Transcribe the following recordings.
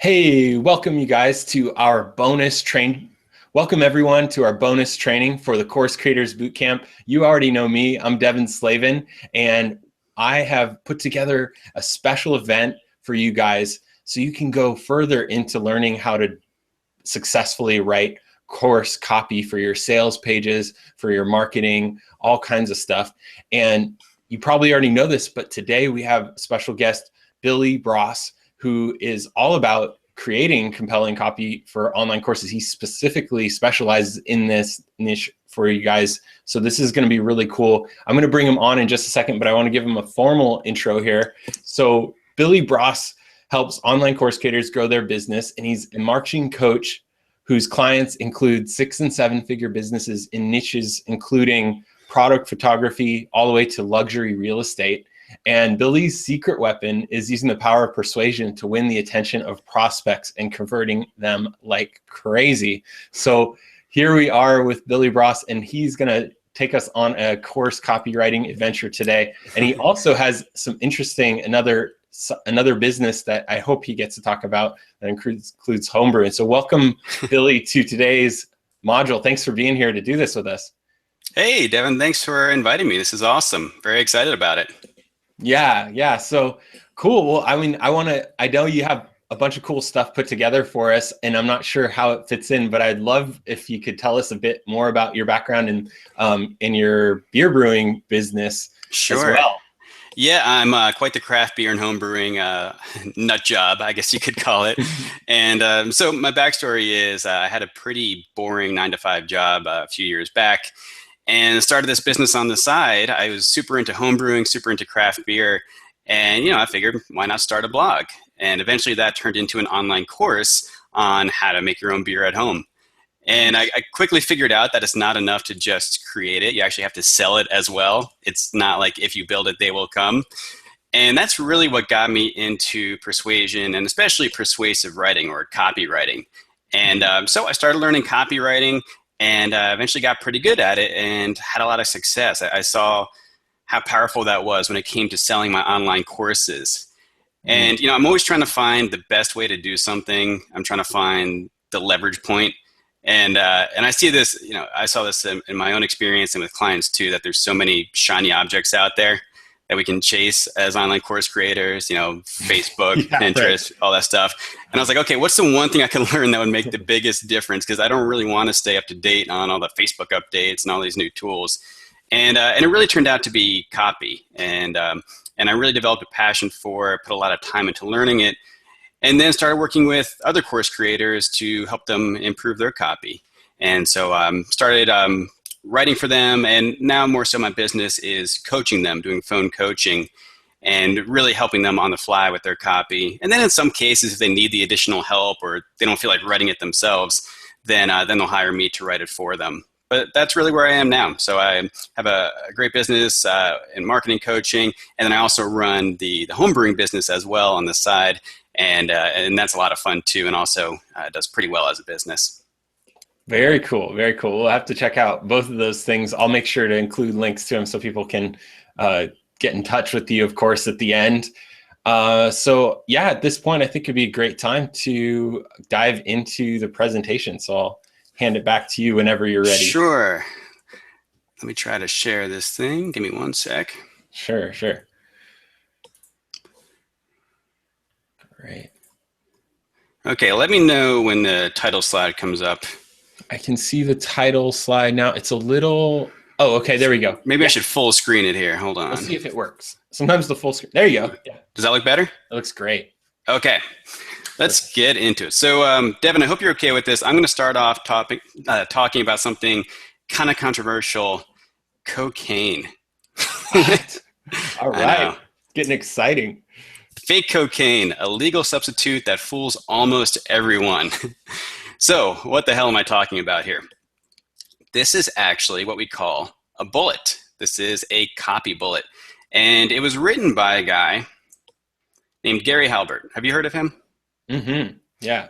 Hey, welcome you guys to our bonus train. Welcome everyone to our bonus training for the Course Creators Bootcamp. You already know me, I'm Devin Slavin, and I have put together a special event for you guys so you can go further into learning how to successfully write course copy for your sales pages, for your marketing, all kinds of stuff. And you probably already know this, but today we have a special guest, Billy Broas, who is all about creating compelling copy for online courses. He specifically specializes in this niche for you guys. So this is going to be really cool. I'm going to bring him on in just a second, but I want to give him a formal intro here. So Billy Broas helps online course creators grow their business, and he's a marketing coach whose clients include 6- and 7-figure businesses in niches including product photography all the way to luxury real estate. And Billy's secret weapon is using the power of persuasion to win the attention of prospects and converting them like crazy. So here we are with Billy Broas, and he's going to take us on a course copywriting adventure today. And he also has some interesting, another business that I hope he gets to talk about that includes homebrewing. So welcome, Billy, to today's module. Thanks for being here to do this with us. Hey, Devin, thanks for inviting me. This is awesome. Very excited about it. Yeah. So cool. Well, I know you have a bunch of cool stuff put together for us, and I'm not sure how it fits in, but I'd love if you could tell us a bit more about your background in your beer brewing business as well. Yeah, I'm quite the craft beer and home brewing nut job, I guess you could call it. And so my backstory is I had a pretty boring 9-to-5 job a few years back and started this business on the side. I was super into home brewing, super into craft beer. And, I figured why not start a blog? And eventually that turned into an online course on how to make your own beer at home. And I quickly figured out that it's not enough to just create it. You actually have to sell it as well. It's not like if you build it, they will come. And that's really what got me into persuasion and especially persuasive writing or copywriting. And so I started learning copywriting and eventually got pretty good at it and had a lot of success. I saw how powerful that was when it came to selling my online courses. And, I'm always trying to find the best way to do something. I'm trying to find the leverage point. And I see this, I saw this in my own experience and with clients too, that there's so many shiny objects out there that we can chase as online course creators, Facebook, Pinterest, all that stuff. And I was like, okay, what's the one thing I can learn that would make the biggest difference? Because I don't really want to stay up to date on all the Facebook updates and all these new tools. And it really turned out to be copy. And I really developed a passion for it, put a lot of time into learning it. And then started working with other course creators to help them improve their copy. And so started writing for them. And now more so my business is coaching them, doing phone coaching and really helping them on the fly with their copy. And then in some cases, if they need the additional help or they don't feel like writing it themselves, then they'll hire me to write it for them. But that's really where I am now. So I have a great business in marketing coaching. And then I also run the homebrewing business as well on the side. And that's a lot of fun too, and also does pretty well as a business. Very cool. Very cool. We'll have to check out both of those things. I'll make sure to include links to them so people can get in touch with you, of course, at the end. So yeah, at this point, I think it'd be a great time to dive into the presentation. So I'll hand it back to you whenever you're ready. Sure. Let me try to share this thing. Give me one sec. Sure. Great. Okay, let me know when the title slide comes up. I can see the title slide now. It's a little... Oh, okay, there we go. Maybe I should full screen it here. Hold on. Let's see if it works. Sometimes the full screen... There you go. Yeah. Does that look better? It looks great. Okay, let's get into it. So, Devin, I hope you're okay with this. I'm going to start off talking about something kind of controversial, cocaine. All right, getting exciting. Fake cocaine, a legal substitute that fools almost everyone. So what the hell am I talking about here? This is actually what we call a bullet. This is a copy bullet. And it was written by a guy named Gary Halbert. Have you heard of him? Mm-hmm. Yeah.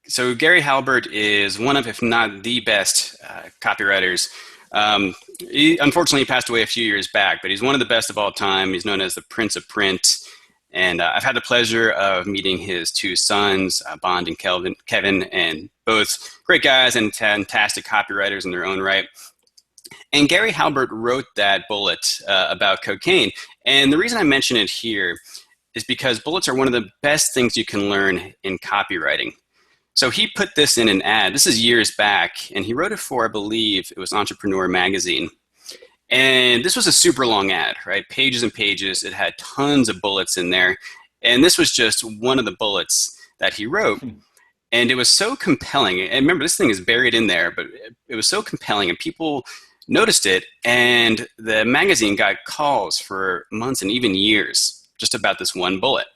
So Gary Halbert is one of, if not the best copywriters. He unfortunately passed away a few years back, but he's one of the best of all time. He's known as the Prince of Print. And I've had the pleasure of meeting his two sons, Bond and Kevin, and both great guys and fantastic copywriters in their own right. And Gary Halbert wrote that bullet about cocaine. And the reason I mention it here is because bullets are one of the best things you can learn in copywriting. So he put this in an ad. This is years back, and he wrote it for, I believe, it was Entrepreneur Magazine. And this was a super long ad, right? Pages and pages. It had tons of bullets in there. And this was just one of the bullets that he wrote. And it was so compelling. And remember, this thing is buried in there, but it was so compelling, and people noticed it. And the magazine got calls for months and even years just about this one bullet.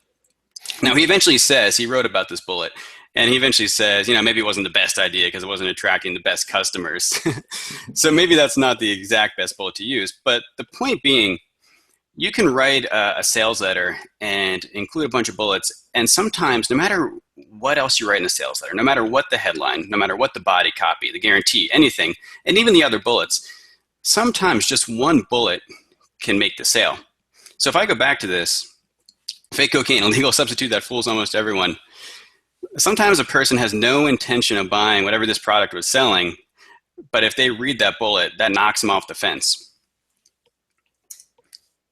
Now, he eventually says, he wrote about this bullet, and he eventually says, maybe it wasn't the best idea because it wasn't attracting the best customers. So maybe that's not the exact best bullet to use. But the point being, you can write a sales letter and include a bunch of bullets. And sometimes, no matter what else you write in a sales letter, no matter what the headline, no matter what the body copy, the guarantee, anything, and even the other bullets, sometimes just one bullet can make the sale. So if I go back to this, fake cocaine, a legal substitute that fools almost everyone. Sometimes a person has no intention of buying whatever this product was selling, but if they read that bullet, that knocks them off the fence.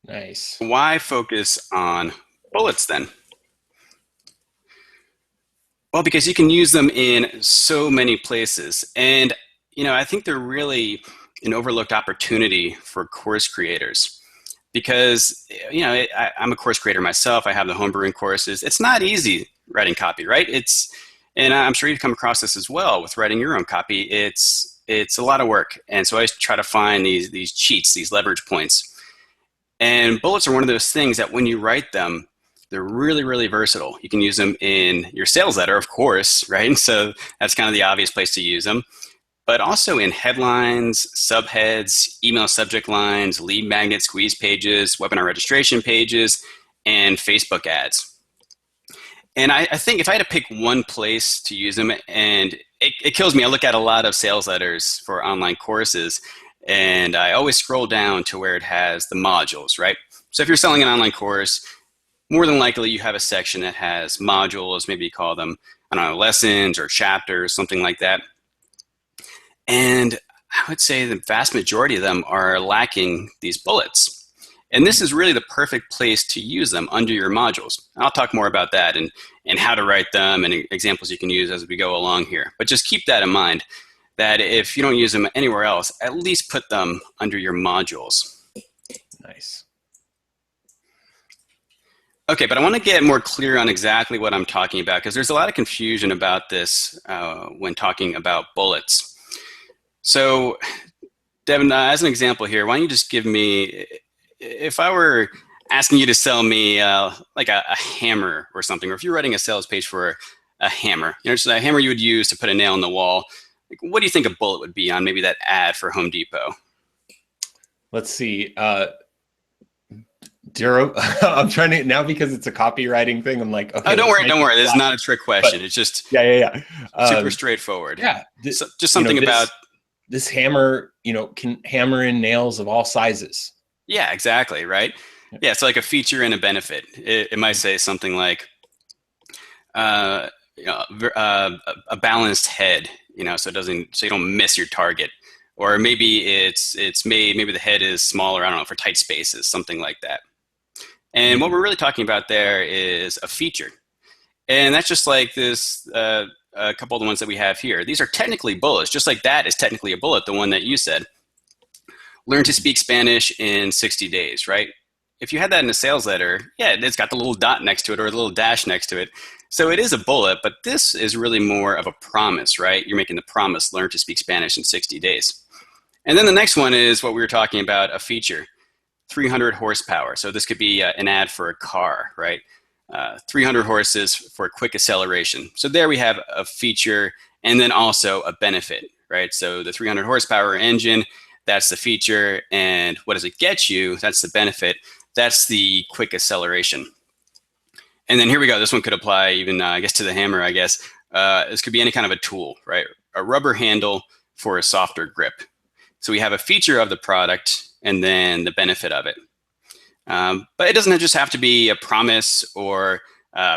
Nice. Why focus on bullets then? Well, because you can use them in so many places. And, I think they're really an overlooked opportunity for course creators. Because, I'm a course creator myself. I have the homebrewing courses. It's not easy writing copy, right? And I'm sure you've come across this as well with writing your own copy. It's a lot of work. And so I try to find these cheats, these leverage points. And bullets are one of those things that when you write them, they're really, really versatile. You can use them in your sales letter, of course, right? And so that's kind of the obvious place to use them. But also in headlines, subheads, email subject lines, lead magnet squeeze pages, webinar registration pages, and Facebook ads. And I think if I had to pick one place to use them, and it kills me, I look at a lot of sales letters for online courses, and I always scroll down to where it has the modules, right? So if you're selling an online course, more than likely you have a section that has modules, maybe you call them, lessons or chapters, something like that. And I would say the vast majority of them are lacking these bullets. And this is really the perfect place to use them under your modules. I'll talk more about that and how to write them and examples you can use as we go along here. But just keep that in mind, that if you don't use them anywhere else, at least put them under your modules. Nice. Okay, but I want to get more clear on exactly what I'm talking about, because there's a lot of confusion about this when talking about bullets. So, Devin, as an example here, why don't you just give me, if I were asking you to sell me like a hammer or something, or if you're writing a sales page for a hammer, just a hammer you would use to put a nail in the wall, like, what do you think a bullet would be on maybe that ad for Home Depot? Let's see. I'm trying to now, because it's a copywriting thing. I'm like, okay. Oh, don't worry. This is not a trick question. But it's just super straightforward. Yeah. So just something about this hammer, can hammer in nails of all sizes. Yeah, exactly. Right. Yeah. So like a feature and a benefit. It might say something like, a balanced head, so you don't miss your target. Or maybe maybe the head is smaller, I don't know, for tight spaces, something like that. And what we're really talking about there is a feature. And that's just like this, a couple of the ones that we have here. These are technically bullets, just like that is technically a bullet, the one that you said. Learn to speak Spanish in 60 days, right? If you had that in a sales letter, yeah, it's got the little dot next to it or the little dash next to it. So it is a bullet, but this is really more of a promise, right? You're making the promise, learn to speak Spanish in 60 days. And then the next one is what we were talking about, a feature, 300 horsepower. So this could be an ad for a car, right? 300 horses for quick acceleration. So there we have a feature and then also a benefit, right? So the 300 horsepower engine, that's the feature. And what does it get you? That's the benefit. That's the quick acceleration. And then here we go. This one could apply even, I guess, to the hammer, I guess. This could be any kind of a tool, right? A rubber handle for a softer grip. So we have a feature of the product and then the benefit of it. But it doesn't just have to be a promise or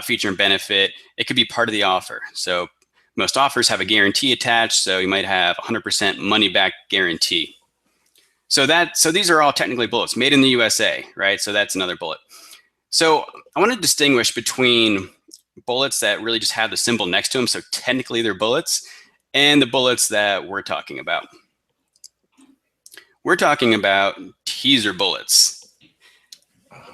feature and benefit. It could be part of the offer. So most offers have a guarantee attached, so you might have 100% money back guarantee. So these are all technically bullets, made in the USA, right? So that's another bullet. So I want to distinguish between bullets that really just have the symbol next to them, so technically they're bullets, and the bullets that we're talking about. We're talking about teaser bullets.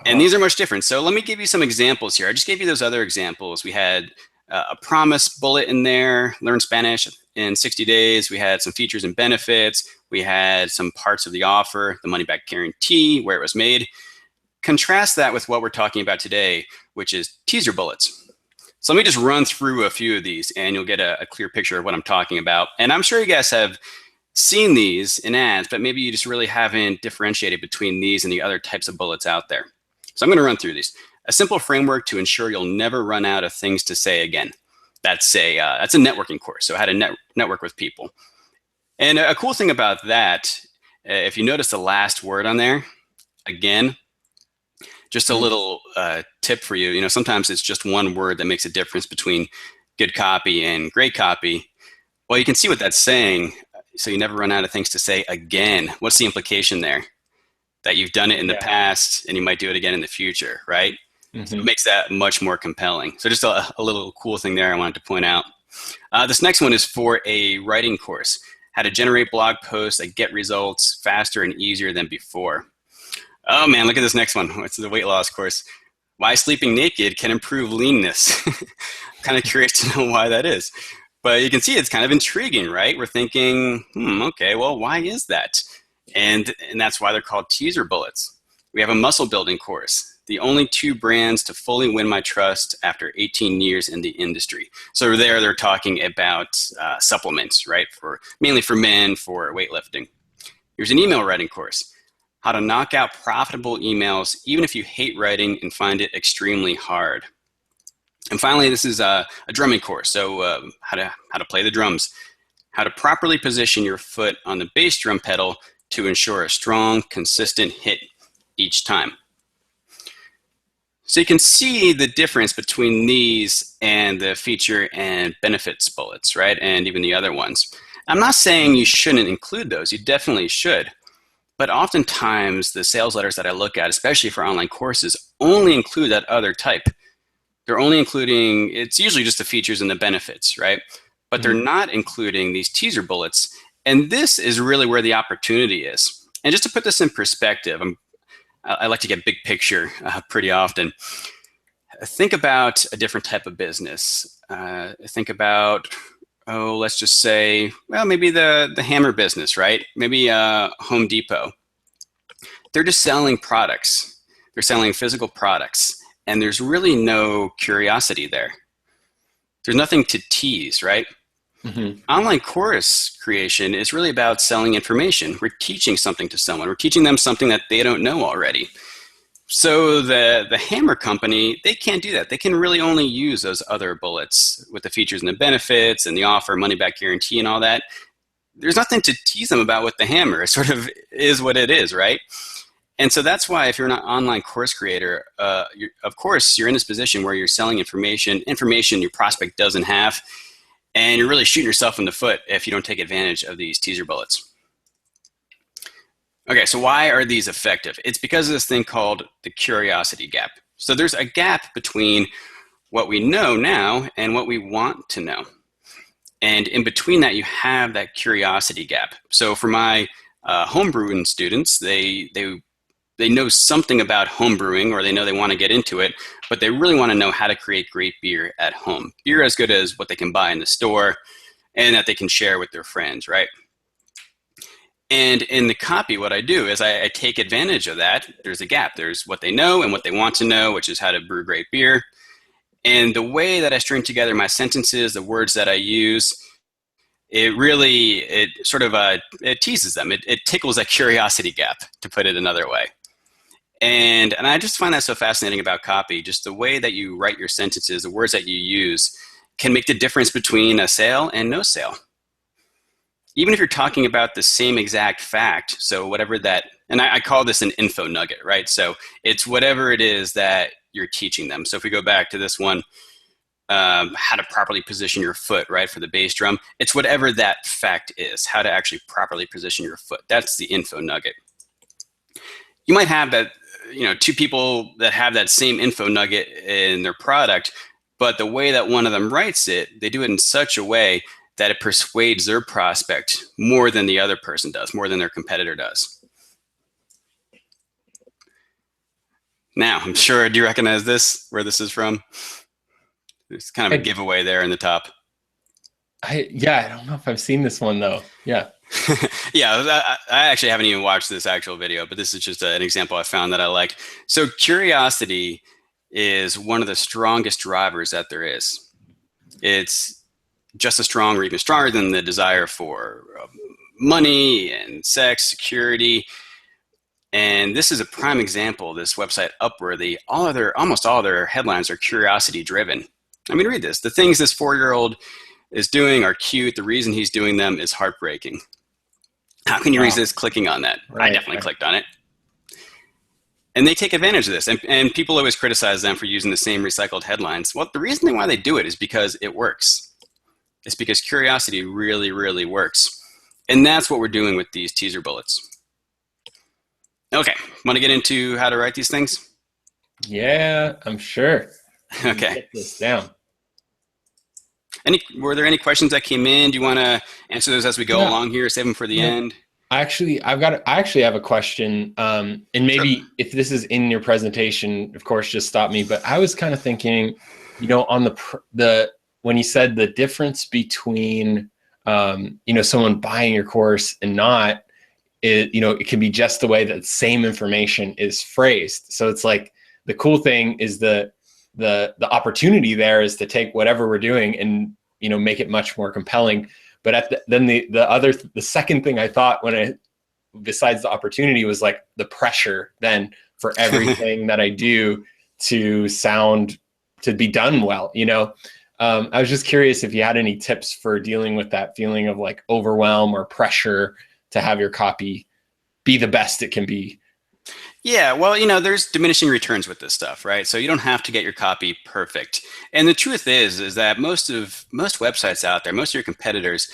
And these are much different. So let me give you some examples here. I just gave you those other examples. We had a promise bullet in there, learn Spanish in 60 days. We had some features and benefits. We had some parts of the offer, the money back guarantee, where it was made. Contrast that with what we're talking about today, which is teaser bullets. So let me just run through a few of these and you'll get a clear picture of what I'm talking about. And I'm sure you guys have seen these in ads, but maybe you just really haven't differentiated between these and the other types of bullets out there. So I'm going to run through these. A simple framework to ensure you'll never run out of things to say again. That's a networking course, so how to network with people. And a cool thing about that, if you notice the last word on there, again, just a little tip for you. Sometimes it's just one word that makes a difference between good copy and great copy. Well, you can see what that's saying. So you never run out of things to say again. What's the implication there? That you've done it in the past and you might do it again in the future, right? So it makes that much more compelling. So just a little cool thing there I wanted to point out. This next one is for a writing course. How to generate blog posts that get results faster and easier than before. Oh man, look at this next one. It's the weight loss course. Why sleeping naked can improve leanness. I'm kind of curious to know why that is. But you can see it's kind of intriguing, right? We're thinking, okay, well, why is that? And that's why they're called teaser bullets. We have a muscle building course. The only 2 brands to fully win my trust after 18 years in the industry. So they're talking about supplements, right? Mainly for men, for weightlifting. Here's an email writing course. How to knock out profitable emails even if you hate writing and find it extremely hard. And finally, this is a drumming course. So how to play the drums. How to properly position your foot on the bass drum pedal to ensure a strong, consistent hit each time. So you can see the difference between these and the feature and benefits bullets, right? And even the other ones. I'm not saying you shouldn't include those. You definitely should. But oftentimes the sales letters that I look at, especially for online courses, only include that other type. They're only including, it's usually just the features and the benefits, right? But they're not including these teaser bullets. And this is really where the opportunity is. And just to put this in perspective, I like to get big picture pretty often. Think about a different type of business. Think about, let's just say, well, maybe the hammer business, right? Maybe Home Depot. They're just selling products. They're selling physical products. And there's really no curiosity there. There's nothing to tease, right? Online course creation is really about selling information. We're teaching something to someone. We're teaching them something that they don't know already. So the hammer company, they can't do that. They can really only use those other bullets with the features and the benefits and the offer, money back guarantee and all that. There's nothing to tease them about with the hammer. It sort of is what it is, right? And so that's why if you're an online course creator, of course, you're in this position where you're selling information your prospect doesn't have, and you're really shooting yourself in the foot if you don't take advantage of these teaser bullets. Okay, so why are these effective? It's because of this thing called the curiosity gap. So there's a gap between what we know now and what we want to know. And in between that, you have that curiosity gap. So for my homebrewing students, they know something about homebrewing, or they know they want to get into it, but they really want to know how to create great beer at home. Beer as good as what they can buy in the store and that they can share with their friends, right? And in the copy, what I do is I take advantage of that. There's a gap. There's what they know and what they want to know, which is how to brew great beer. And the way that I string together my sentences, the words that I use, it teases them. It tickles that curiosity gap, to put it another way. And I just find that so fascinating about copy. Just the way that you write your sentences, the words that you use, can make the difference between a sale and no sale. Even if you're talking about the same exact fact, so whatever that And I call this an info nugget, right? So it's whatever it is that you're teaching them. So if we go back to this one, how to properly position your foot, right, for the bass drum, it's whatever that fact is, how to actually properly position your foot. That's the info nugget. You might have that, two people that have that same info nugget in their product, but the way that one of them writes it, they do it in such a way that it persuades their prospect more than the other person does, more than their competitor does. Now, I'm sure, do you recognize this, where this is from? There's kind of a giveaway there in the top. I don't know if I've seen this one though. Yeah. Yeah, I actually haven't even watched this actual video, but this is just an example I found that I like. So curiosity is one of the strongest drivers that there is. It's just as strong or even stronger than the desire for money and sex, security. And this is a prime example, this website Upworthy. Almost all their headlines are curiosity driven. I mean, read this. The things this 4-year-old is doing are cute. The reason he's doing them is heartbreaking. How can you resist clicking on that? Right, I definitely clicked on it. And they take advantage of this. And people always criticize them for using the same recycled headlines. Well, the reason why they do it is because it works. It's because curiosity really, really works. And that's what we're doing with these teaser bullets. Okay, want to get into how to write these things? Yeah, I'm sure. Okay. Get this down. Were there any questions that came in? Do you want to answer those as we go along here? Save them for the end. I actually have a question. And maybe if this is in your presentation, of course, just stop me. But I was kind of thinking, on the when you said the difference between, someone buying your course and not, it can be just the way that same information is phrased. So it's like the cool thing is the opportunity there is to take whatever we're doing and make it much more compelling. But the second thing I thought besides the opportunity was like the pressure then for everything that I do to be done well. I was just curious if you had any tips for dealing with that feeling of like overwhelm or pressure to have your copy be the best it can be. Yeah, well, there's diminishing returns with this stuff, right? So you don't have to get your copy perfect. And the truth is that most websites out there, most of your competitors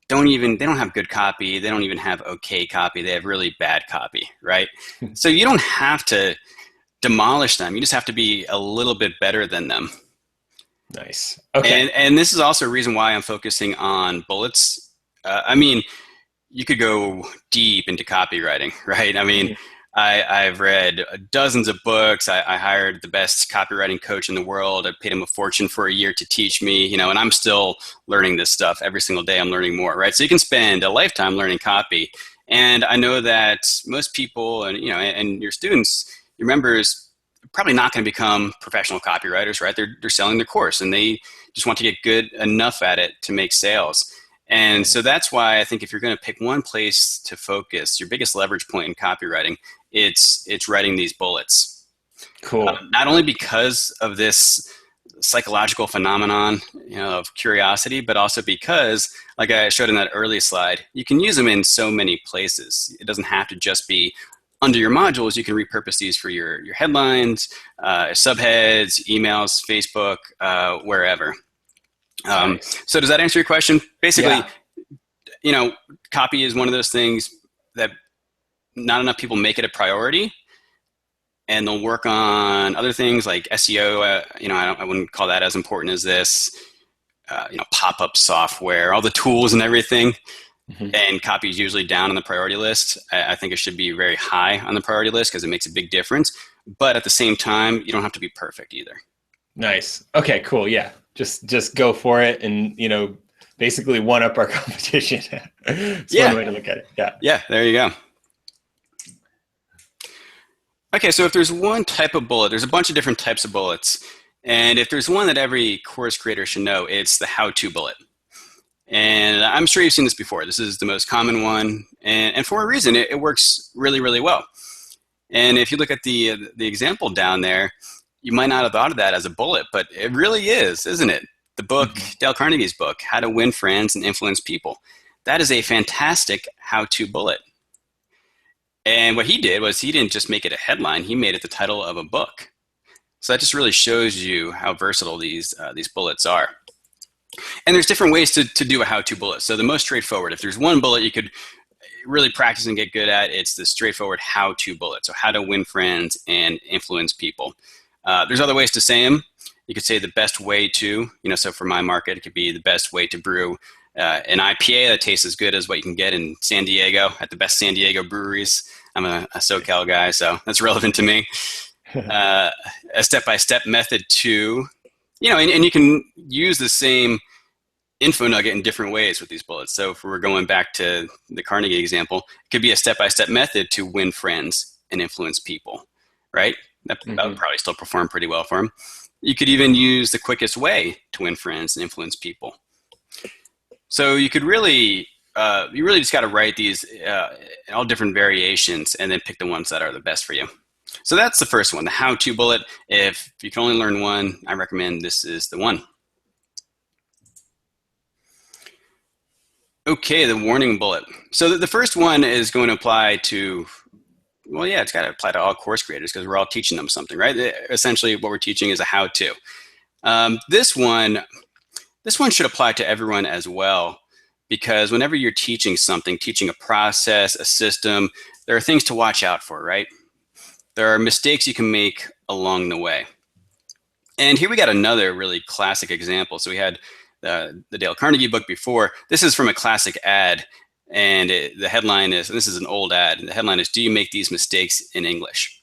they don't have good copy. They don't even have okay copy. They have really bad copy, right? So you don't have to demolish them. You just have to be a little bit better than them. Nice. Okay. And this is also a reason why I'm focusing on bullets. You could go deep into copywriting, right? I've read dozens of books. I hired the best copywriting coach in the world. I paid him a fortune for a year to teach me, and I'm still learning this stuff every single day. I'm learning more, right? So you can spend a lifetime learning copy. And I know that most people and your students, your members, are probably not going to become professional copywriters, right? They're selling their course and they just want to get good enough at it to make sales. And so that's why I think if you're going to pick one place to focus, your biggest leverage point in copywriting, it's writing these bullets. Cool. Not only because of this psychological phenomenon, of curiosity, but also because, like I showed in that early slide, you can use them in so many places. It doesn't have to just be under your modules. You can repurpose these for your headlines, subheads, emails, Facebook, wherever. So does that answer your question? Basically, copy is one of those things that not enough people make it a priority, and they'll work on other things like SEO. I wouldn't call that as important as this. Pop-up software, all the tools and everything. Mm-hmm. And copy is usually down on the priority list. I think it should be very high on the priority list because it makes a big difference. But at the same time, you don't have to be perfect either. Nice. Okay, cool. Yeah. Just go for it and, basically one up our competition. It's one way to look at it. Yeah. Yeah, there you go. Okay, so if there's one type of bullet, there's a bunch of different types of bullets. And if there's one that every course creator should know, it's the how-to bullet. And I'm sure you've seen this before. This is the most common one. And for a reason, it works really, really well. And if you look at the example down there, you might not have thought of that as a bullet, but it really is, isn't it? The book, Dale Carnegie's book, How to Win Friends and Influence People. That is a fantastic how-to bullet. And what he did was he didn't just make it a headline, he made it the title of a book. So that just really shows you how versatile these bullets are. And there's different ways to do a how-to bullet. So the most straightforward, if there's one bullet you could really practice and get good at, it's the straightforward how-to bullet. So how to win friends and influence people. There's other ways to say them. You could say the best way to, so for my market, it could be the best way to brew an IPA that tastes as good as what you can get in San Diego at the best San Diego breweries. I'm a SoCal guy, so that's relevant to me. A step-by-step method to, and you can use the same info nugget in different ways with these bullets. So if we're going back to the Carnegie example, it could be a step-by-step method to win friends and influence people, right? That would probably still perform pretty well for him. You could even use the quickest way to win friends and influence people. So you could really, you really just got to write these in all different variations and then pick the ones that are the best for you. So that's the first one, the how-to bullet. If you can only learn one, I recommend this is the one. Okay, the warning bullet. So the first one is going to apply to, well, yeah, it's got to apply to all course creators because we're all teaching them something, right? Essentially, what we're teaching is a how-to. This one should apply to everyone as well, because whenever you're teaching something, teaching a process, a system, there are things to watch out for, right? There are mistakes you can make along the way. And here we got another really classic example. So we had the Dale Carnegie book before. This is from a classic ad, and the headline is, and this is an old ad, and the headline is, "Do you make these mistakes in English?"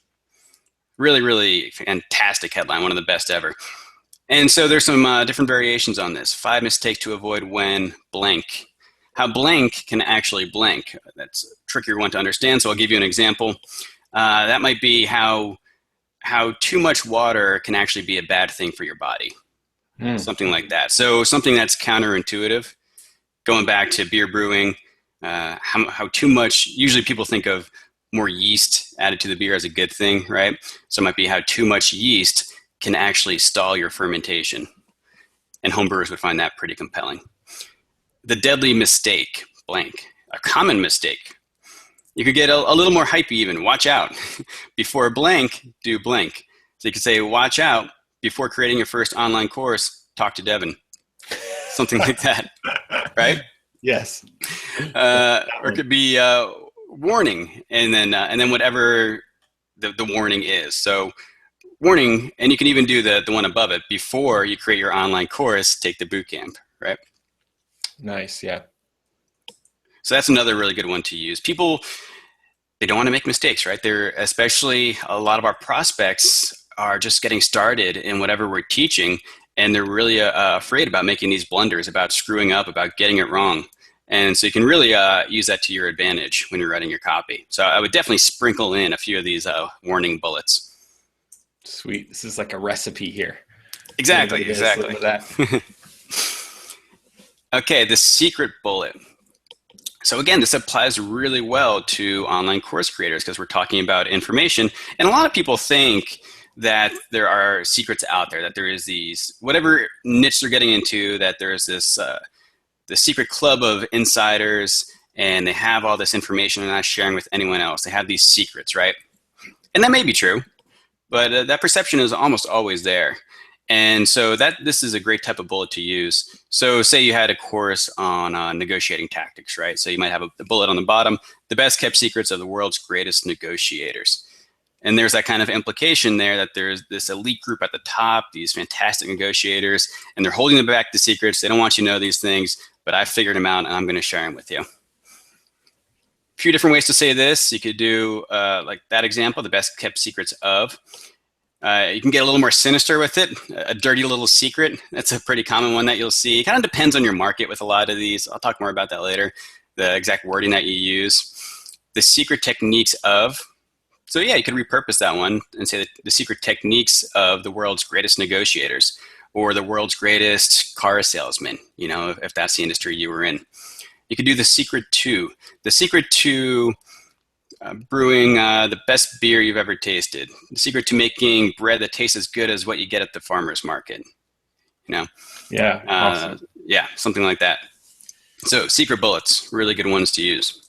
Really, really fantastic headline, one of the best ever. And so there's some different variations on this. 5 mistakes to avoid when blank. How blank can actually blank. That's a trickier one to understand, so I'll give you an example. That might be how too much water can actually be a bad thing for your body. Something like that. So something that's counterintuitive. Going back to beer brewing, how too much, usually people think of more yeast added to the beer as a good thing, right? So it might be how too much yeast can actually stall your fermentation. And homebrewers would find that pretty compelling. The deadly mistake, blank. A common mistake. You could get a little more hypey even. Watch out. Before blank, do blank. So you could say, watch out. Before creating your first online course, talk to Devin. Something like that, right? Yes. Or it could be warning, and then whatever the warning is. So warning, and you can even do the one above it. Before you create your online course, take the boot camp, right? Nice, yeah. So that's another really good one to use. People, they don't want to make mistakes, right? They're, especially a lot of our prospects are just getting started in whatever we're teaching, and they're really afraid about making these blunders, about screwing up, about getting it wrong. And so you can really use that to your advantage when you're writing your copy. So I would definitely sprinkle in a few of these warning bullets. Sweet. This is like a recipe here. Exactly. Okay, the secret bullet. So again, this applies really well to online course creators because we're talking about information. And a lot of people think that there are secrets out there, that there is these, whatever niche they're getting into, that there's this the secret club of insiders, and they have all this information and not sharing with anyone else. They have these secrets, right? And that may be true, but that perception is almost always there. And so this is a great type of bullet to use. So say you had a course on negotiating tactics, right? So you might have a bullet on the bottom, the best kept secrets of the world's greatest negotiators. And there's that kind of implication there that there's this elite group at the top, these fantastic negotiators, and they're holding back the secrets. They don't want you to know these things, but I figured them out and I'm going to share them with you. A few different ways to say this. You could do like that example, the best kept secrets of. You can get a little more sinister with it, a dirty little secret. That's a pretty common one that you'll see. It kind of depends on your market with a lot of these. I'll talk more about that later, the exact wording that you use. The secret techniques of. So yeah, you could repurpose that one and say that the secret techniques of the world's greatest negotiators or the world's greatest car salesman, you know, if that's the industry you were in. You could do the secret to. The secret to brewing the best beer you've ever tasted. The secret to making bread that tastes as good as what you get at the farmer's market. You know? Yeah, awesome. Yeah, something like that. So secret bullets, really good ones to use.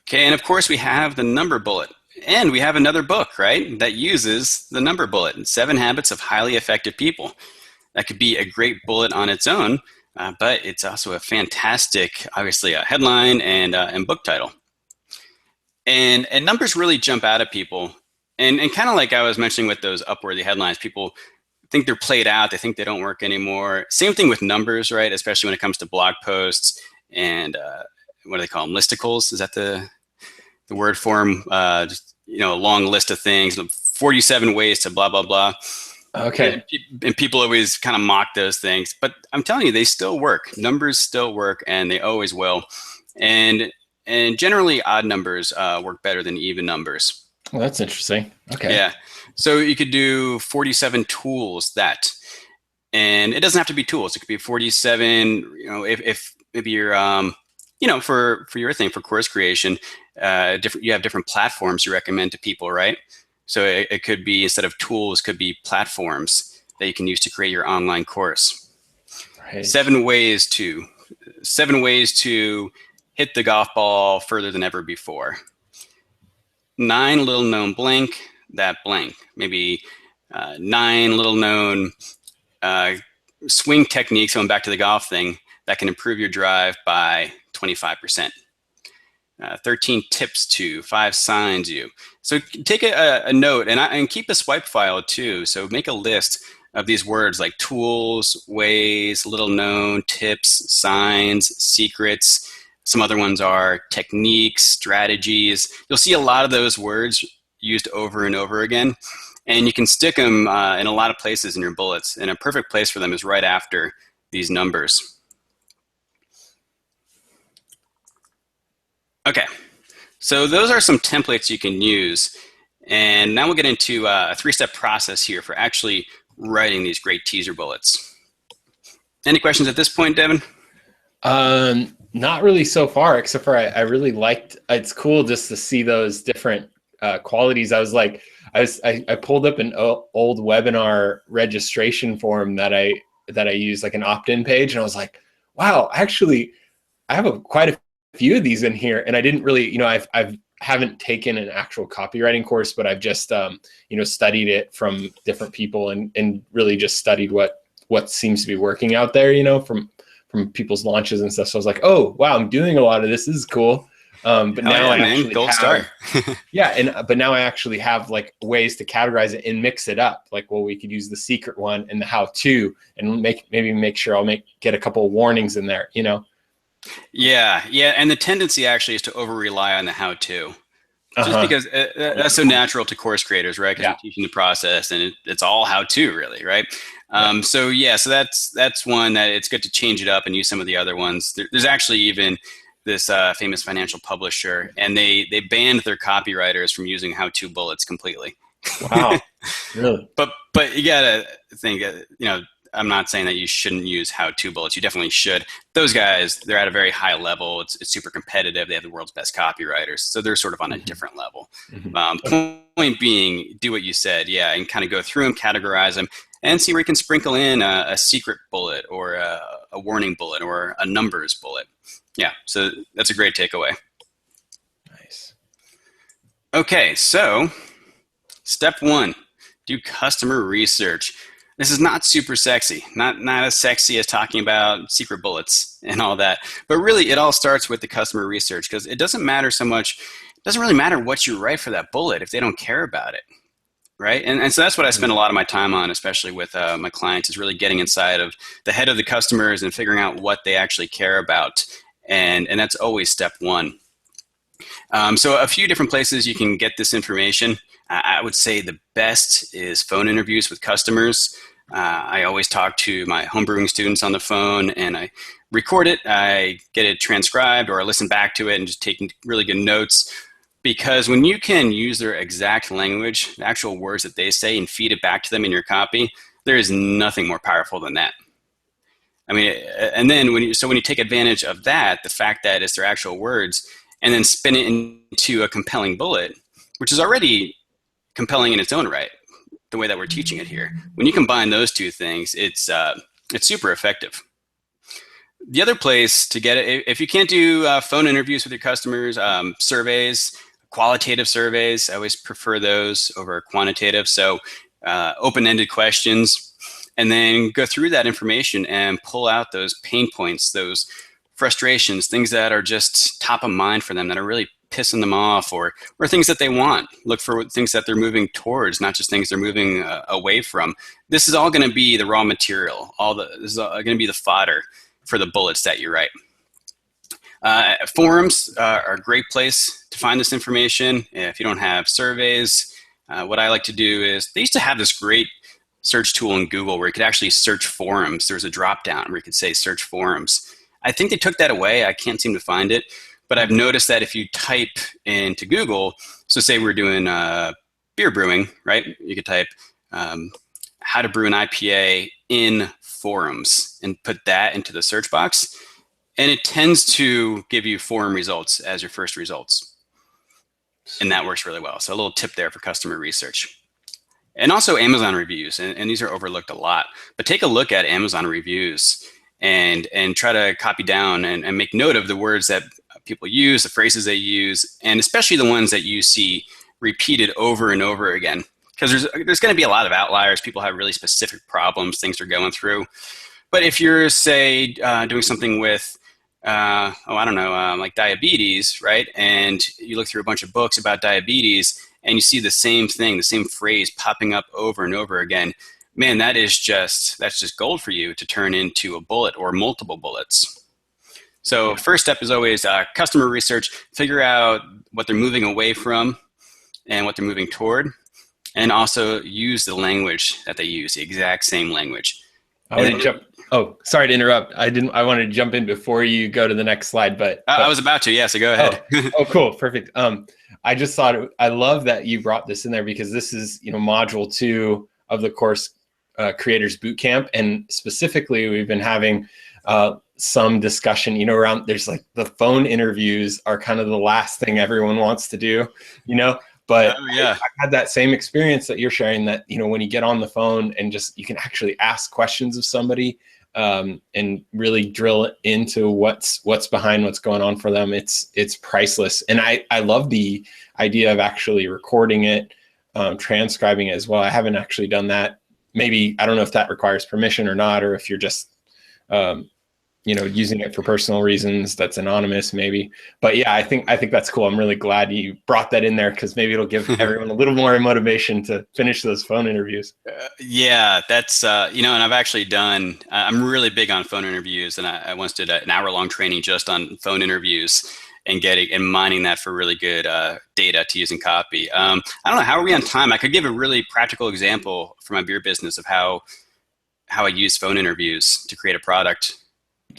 Okay, and of course we have the number bullet. And we have another book, right, that uses the number bullet, 7 Habits of Highly Effective People. That could be a great bullet on its own, but it's also a fantastic, obviously, a headline and book title. And numbers really jump out at people. And kind of like I was mentioning with those Upworthy headlines, people think they're played out. They think they don't work anymore. Same thing with numbers, right, especially when it comes to blog posts and what do they call them, listicles? Is that the word for them? Just, a long list of things, 47 ways to blah, blah, blah. Okay. And people always kind of mock those things. But I'm telling you, they still work. Numbers still work, and they always will. And generally, odd numbers work better than even numbers. Well, that's interesting. Okay. Yeah. So you could do 47 tools that, and it doesn't have to be tools. It could be 47, if maybe you're, for your thing, for course creation, you have different platforms you recommend to people, right? So it could be, instead of tools, could be platforms that you can use to create your online course. Right. 7 ways to hit the golf ball further than ever before. 9 little known blank, that blank. Maybe 9 little known swing techniques, going back to the golf thing, that can improve your drive by 25%. 13 tips to 5 signs you. So take a note and keep a swipe file too. So make a list of these words like tools, ways, little known, tips, signs, secrets. Some other ones are techniques, strategies. You'll see a lot of those words used over and over again. And you can stick them in a lot of places in your bullets. And a perfect place for them is right after these numbers. Okay, so those are some templates you can use. And now we'll get into a 3-step process here for actually writing these great teaser bullets. Any questions at this point, Devin? Not really so far, except for I really liked, it's cool just to see those different qualities. I pulled up an old webinar registration form that I used, like an opt-in page, and I was like, wow, actually, I have quite a few of these in here, and I didn't really, I haven't taken an actual copywriting course, but I've just, studied it from different people and really just studied what seems to be working out there, from people's launches and stuff. So I was like, oh, wow, I'm doing a lot of this. This is cool. But now I actually gold star. But now I actually have like ways to categorize it and mix it up. Like, well, we could use the secret one and the how-to, and make sure I'll get a couple of warnings in there, Yeah, and the tendency actually is to over-rely on the how-to. Just because that's so natural to course creators, right? Because you're teaching the process, and it's all how-to, really, right? So that's one that it's good to change it up and use some of the other ones. There's actually even this famous financial publisher, and they banned their copywriters from using how-to bullets completely. Wow, really? But you gotta think, I'm not saying that you shouldn't use how-to bullets. You definitely should. Those guys, they're at a very high level. It's super competitive. They have the world's best copywriters. So they're sort of on a different level. Point being, do what you said, and kind of go through them, categorize them, and see where you can sprinkle in a secret bullet or a warning bullet or a numbers bullet. Yeah, so that's a great takeaway. Nice. Okay, so step 1, do customer research. This is not super sexy, not as sexy as talking about secret bullets and all that. But really, it all starts with the customer research, because it doesn't matter so much. It doesn't really matter what you write for that bullet if they don't care about it, right? And so that's what I spend a lot of my time on, especially with my clients, is really getting inside of the head of the customers and figuring out what they actually care about. And that's always step 1. So a few different places you can get this information. I would say the best is phone interviews with customers. I always talk to my homebrewing students on the phone, and I record it. I get it transcribed, or I listen back to it and just take really good notes. Because when you can use their exact language, the actual words that they say, and feed it back to them in your copy, there is nothing more powerful than that. I mean, and then when you take advantage of that, the fact that it's their actual words, and then spin it into a compelling bullet, which is already compelling in its own right, the way that we're teaching it here. When you combine those two things, it's super effective. The other place to get it, if you can't do phone interviews with your customers, surveys, qualitative surveys, I always prefer those over quantitative. So open-ended questions, and then go through that information and pull out those pain points, those frustrations, things that are just top of mind for them that are really pissing them off, or things that they want. Look for things that they're moving towards, not just things they're moving away from. This is all going to be the raw material. This is going to be the fodder for the bullets that you write. Forums are a great place to find this information. If you don't have surveys, what I like to do is, they used to have this great search tool in Google where you could actually search forums. There's a drop down where you could say search forums. I think they took that away. I can't seem to find it. But I've noticed that if you type into Google, so say we're doing beer brewing, right? You could type how to brew an IPA in forums and put that into the search box. And it tends to give you forum results as your first results. And that works really well. So a little tip there for customer research. And also Amazon reviews, and these are overlooked a lot. But take a look at Amazon reviews and try to copy down and make note of the words that people use, the phrases they use, and especially the ones that you see repeated over and over again. Because there's going to be a lot of outliers. People have really specific problems, things they're going through. But if you're, say, doing something with, like diabetes, right? And you look through a bunch of books about diabetes, and you see the same thing, the same phrase popping up over and over again, man, that's just gold for you to turn into a bullet or multiple bullets. So first step is always customer research, figure out what they're moving away from and what they're moving toward, and also use the language that they use, the exact same language. Sorry to interrupt. I wanted to jump in before you go to the next slide, but I was about to, yeah, so go ahead. Cool. Perfect. I just thought, I love that you brought this in there, because this is, module 2 of the course Creators Bootcamp. And specifically, we've been having some discussion, around, there's like the phone interviews are kind of the last thing everyone wants to do, but I had that same experience that you're sharing, that, when you get on the phone and just, you can actually ask questions of somebody and really drill into what's behind what's going on for them. It's priceless. And I love the idea of actually recording it, transcribing it as well. I haven't actually done that. Maybe, I don't know if that requires permission or not, or if you're just, using it for personal reasons, that's anonymous maybe. But yeah, I think that's cool. I'm really glad you brought that in there, because maybe it'll give everyone a little more motivation to finish those phone interviews. Yeah, that's, and I've actually done, I'm really big on phone interviews, and I once did an hour-long training just on phone interviews and mining that for really good data to use in copy. I don't know, how are we on time? I could give a really practical example for my beer business of how I use phone interviews to create a product.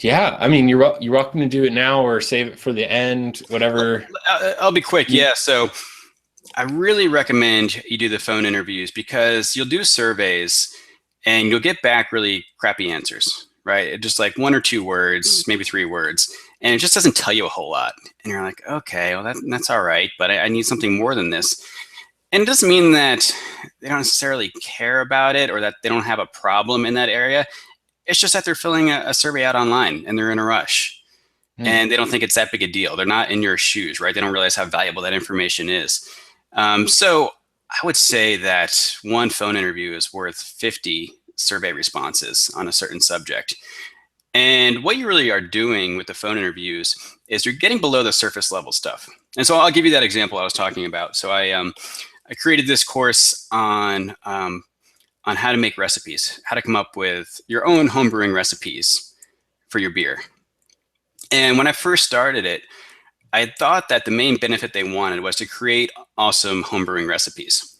Yeah, I mean, you're welcome to do it now or save it for the end, whatever. I'll be quick. Yeah, so I really recommend you do the phone interviews, because you'll do surveys and you'll get back really crappy answers, right? Just like 1 or 2 words, maybe 3 words, and it just doesn't tell you a whole lot. And you're like, okay, well, that's all right, but I need something more than this. And it doesn't mean that they don't necessarily care about it or that they don't have a problem in that area. It's just that they're filling a survey out online and they're in a rush and they don't think it's that big a deal. They're not in your shoes, right? They don't realize how valuable that information is. So I would say that 1 phone interview is worth 50 survey responses on a certain subject. And what you really are doing with the phone interviews is you're getting below the surface level stuff. And so I'll give you that example I was talking about. So I created this course on how to make recipes, how to come up with your own home brewing recipes for your beer. And when I first started it, I thought that the main benefit they wanted was to create awesome home brewing recipes,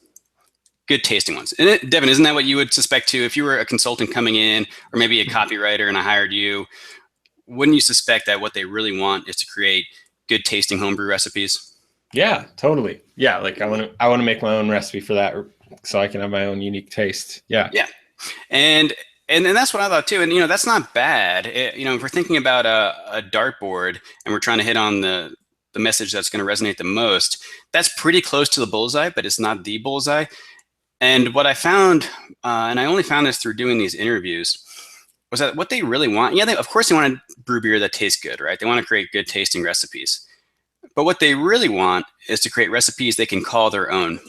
good tasting ones. And Devin, isn't that what you would suspect too? If you were a consultant coming in, or maybe a copywriter and I hired you, wouldn't you suspect that what they really want is to create good tasting homebrew recipes? Yeah, totally. Yeah, like I want to make my own recipe for that, so I can have my own unique taste. Yeah. Yeah. And that's what I thought too. And, that's not bad. If we're thinking about a dartboard and we're trying to hit on the message that's going to resonate the most, that's pretty close to the bullseye, but it's not the bullseye. And what I found, and I only found this through doing these interviews, was that what they really want? Yeah, of course they want to brew beer that tastes good, right? They want to create good tasting recipes. But what they really want is to create recipes they can call their own.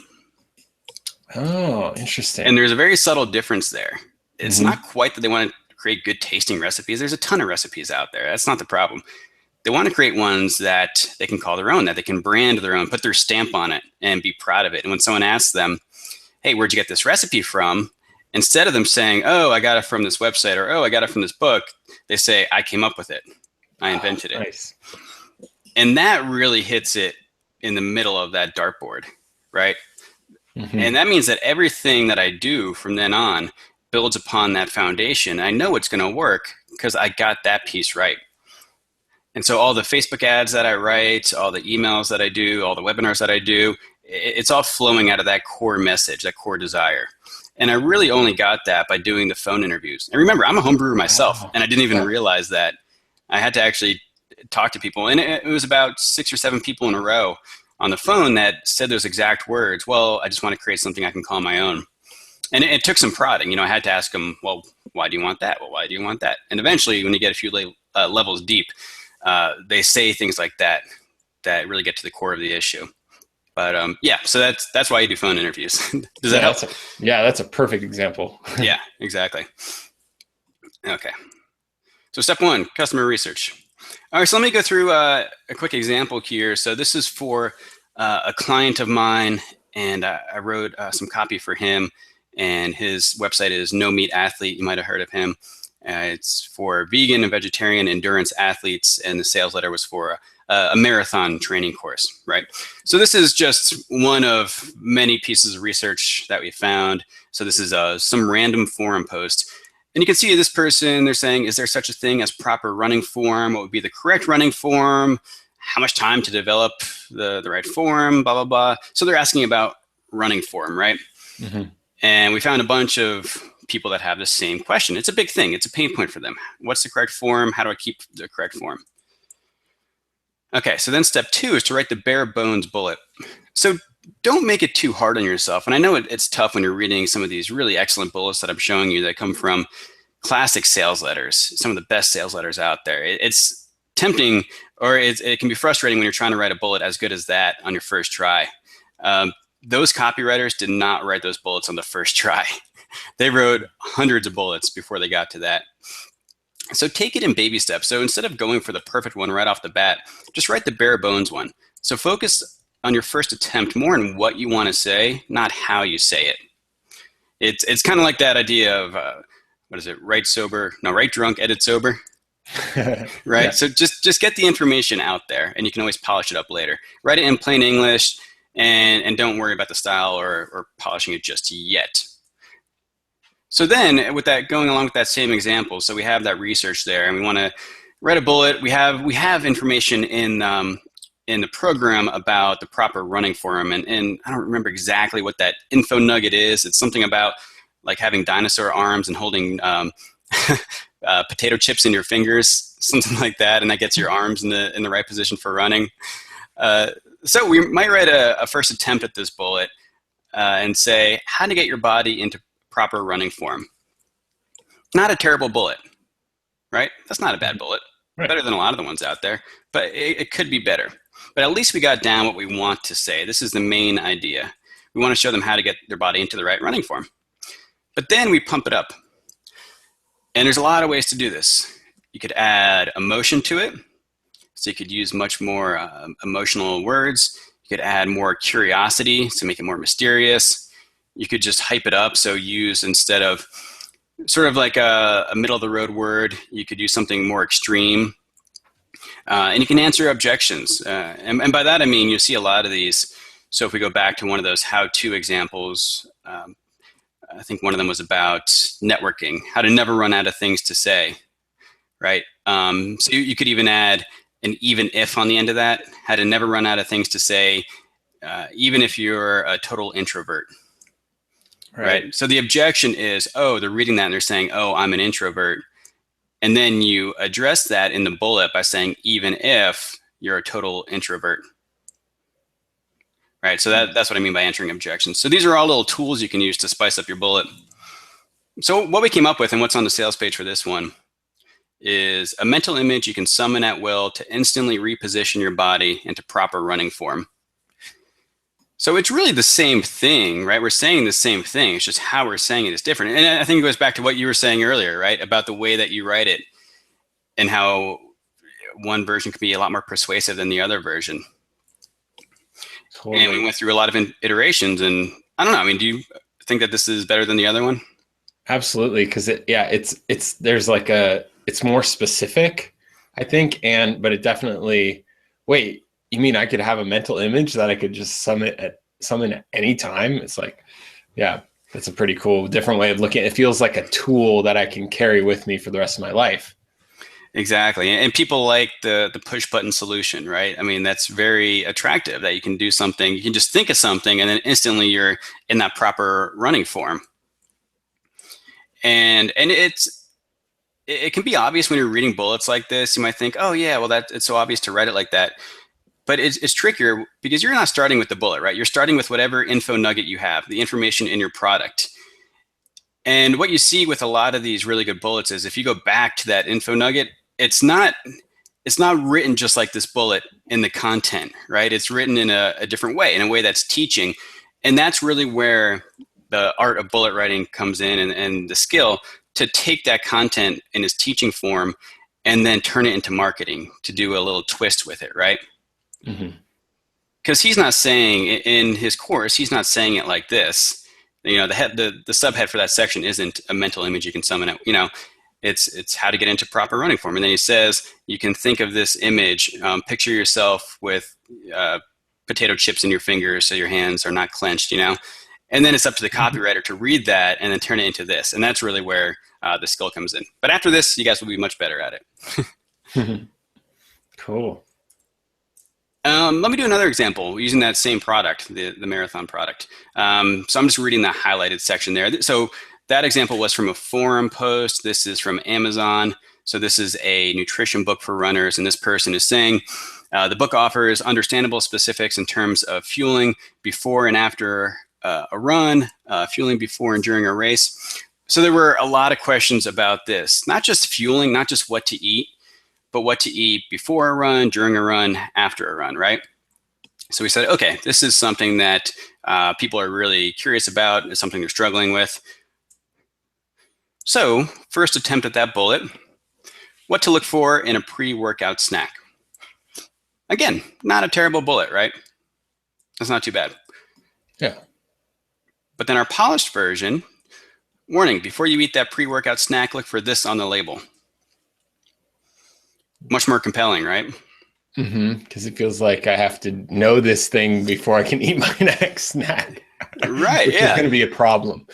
Oh, interesting. And there's a very subtle difference there. It's Mm-hmm. not quite that they want to create good tasting recipes. There's a ton of recipes out there. That's not the problem. They want to create ones that they can call their own, that they can brand their own, put their stamp on it, and be proud of it. And when someone asks them, hey, where'd you get this recipe from? Instead of them saying, oh, I got it from this website, or oh, I got it from this book, they say, I came up with it. I invented it. Nice. And that really hits it in the middle of that dartboard, right? Mm-hmm. And that means that everything that I do from then on builds upon that foundation. I know it's going to work because I got that piece right. And so all the Facebook ads that I write, all the emails that I do, all the webinars that I do, it's all flowing out of that core message, that core desire. And I really only got that by doing the phone interviews. And remember, I'm a home brewer myself, and I didn't even realize that. I had to actually talk to people. And it was about 6 or 7 people in a row on the phone that said those exact words. Well, I just want to create something I can call my own. And it took some prodding. You know, I had to ask them, well, why do you want that? Well, why do you want that? And eventually, when you get a few levels deep, they say things like that that really get to the core of the issue. But yeah, so that's why you do phone interviews. Does that help? That's a perfect example. Yeah, exactly. Okay. So step 1, customer research. All right, so let me go through a quick example here. So this is for a client of mine, and I wrote some copy for him, and his website is No Meat Athlete. You might have heard of him. It's for vegan and vegetarian endurance athletes, and the sales letter was for a marathon training course, right? So this is just one of many pieces of research that we found. So this is some random forum post. And you can see this person, they're saying, is there such a thing as proper running form? What would be the correct running form? How much time to develop the right form, blah, blah, blah. So they're asking about running form, right? Mm-hmm. And we found a bunch of people that have the same question. It's a big thing. It's a pain point for them. What's the correct form? How do I keep the correct form? Okay, so then step 2 is to write the bare bones bullet. So don't make it too hard on yourself. And I know it's tough when you're reading some of these really excellent bullets that I'm showing you that come from classic sales letters, some of the best sales letters out there. It's tempting, or it can be frustrating when you're trying to write a bullet as good as that on your first try. Those copywriters did not write those bullets on the first try. They wrote hundreds of bullets before they got to that. So take it in baby steps. So instead of going for the perfect one right off the bat, just write the bare bones one. So focus on your first attempt more on what you want to say, not how you say it. It's kind of like that idea of, what is it, write drunk, edit sober. Right? Yeah. So just get the information out there, and you can always polish it up later. Write it in plain English, and don't worry about the style or polishing it just yet. So then, with that, going along with that same example, so we have that research there, and we want to write a bullet. We have information in the program about the proper running form, and I don't remember exactly what that info nugget is. It's something about like having dinosaur arms and holding potato chips in your fingers, something like that, and that gets your arms in the right position for running. So we might write a first attempt at this bullet and say how to get your body into proper running form. Not a terrible bullet, right? That's not a bad bullet. Right. Better than a lot of the ones out there, but it could be better. But at least we got down what we want to say. This is the main idea. We want to show them how to get their body into the right running form. But then we pump it up. And there's a lot of ways to do this. You could add emotion to it. So you could use much more emotional words. You could add more curiosity to make it more mysterious. You could just hype it up. So use, instead of sort of like a middle-of-the-road word, you could use something more extreme. And you can answer objections. And by that, I mean, you'll see a lot of these. So if we go back to one of those how-to examples, I think one of them was about networking, how to never run out of things to say, right? So you could even add an even if on the end of that, how to never run out of things to say, even if you're a total introvert. Right. So the objection is, oh, they're reading that and they're saying, oh, I'm an introvert. And then you address that in the bullet by saying, even if you're a total introvert. Right. So that's what I mean by answering objections. So these are all little tools you can use to spice up your bullet. So what we came up with and what's on the sales page for this one is a mental image you can summon at will to instantly reposition your body into proper running form. So it's really the same thing, right? We're saying the same thing. It's just how we're saying it is different. And I think it goes back to what you were saying earlier, right? About the way that you write it and how one version can be a lot more persuasive than the other version. Totally. And we went through a lot of iterations, and I don't know. I mean, do you think that this is better than the other one? Absolutely, because it's more specific, I think, but it definitely. Wait, you mean I could have a mental image that I could just summon at any time? It's like, yeah, that's a pretty cool, different way of looking at it. It feels like a tool that I can carry with me for the rest of my life. Exactly. And people like the push button solution, right? I mean, that's very attractive that you can do something, you can just think of something and then instantly you're in that proper running form. And it can be obvious when you're reading bullets like this. You might think, oh yeah, well it's so obvious to write it like that. But it's trickier because you're not starting with the bullet, right? You're starting with whatever info nugget you have, the information in your product. And what you see with a lot of these really good bullets is if you go back to that info nugget, it's not written just like this bullet in the content, right? It's written in a different way, in a way that's teaching. And that's really where the art of bullet writing comes in, and the skill to take that content in its teaching form and then turn it into marketing, to do a little twist with it, right? Because he's not saying in his course, he's not saying it like this. You know, the subhead for that section isn't a mental image you can summon. You know, it's how to get into proper running form. And then he says you can think of this image, picture yourself with potato chips in your fingers so your hands are not clenched. You know, and then it's up to the copywriter to read that and then turn it into this. And that's really where the skill comes in. But after this, you guys will be much better at it. Cool. Let me do another example using that same product, the Marathon product. So I'm just reading the highlighted section there. So that example was from a forum post. This is from Amazon. So this is a nutrition book for runners. And this person is saying, the book offers understandable specifics in terms of fueling before and after a run, fueling before and during a race. So there were a lot of questions about this, not just fueling, not just what to eat, but what to eat before a run, during a run, after a run, right? So we said, okay, this is something that people are really curious about. It's something they're struggling with. So first attempt at that bullet, what to look for in a pre-workout snack. Again, not a terrible bullet, right? That's not too bad. Yeah. But then our polished version, warning, before you eat that pre-workout snack, look for this on the label. Much more compelling, right? Because it feels like I have to know this thing before I can eat my next snack. Right, which is going to be a problem.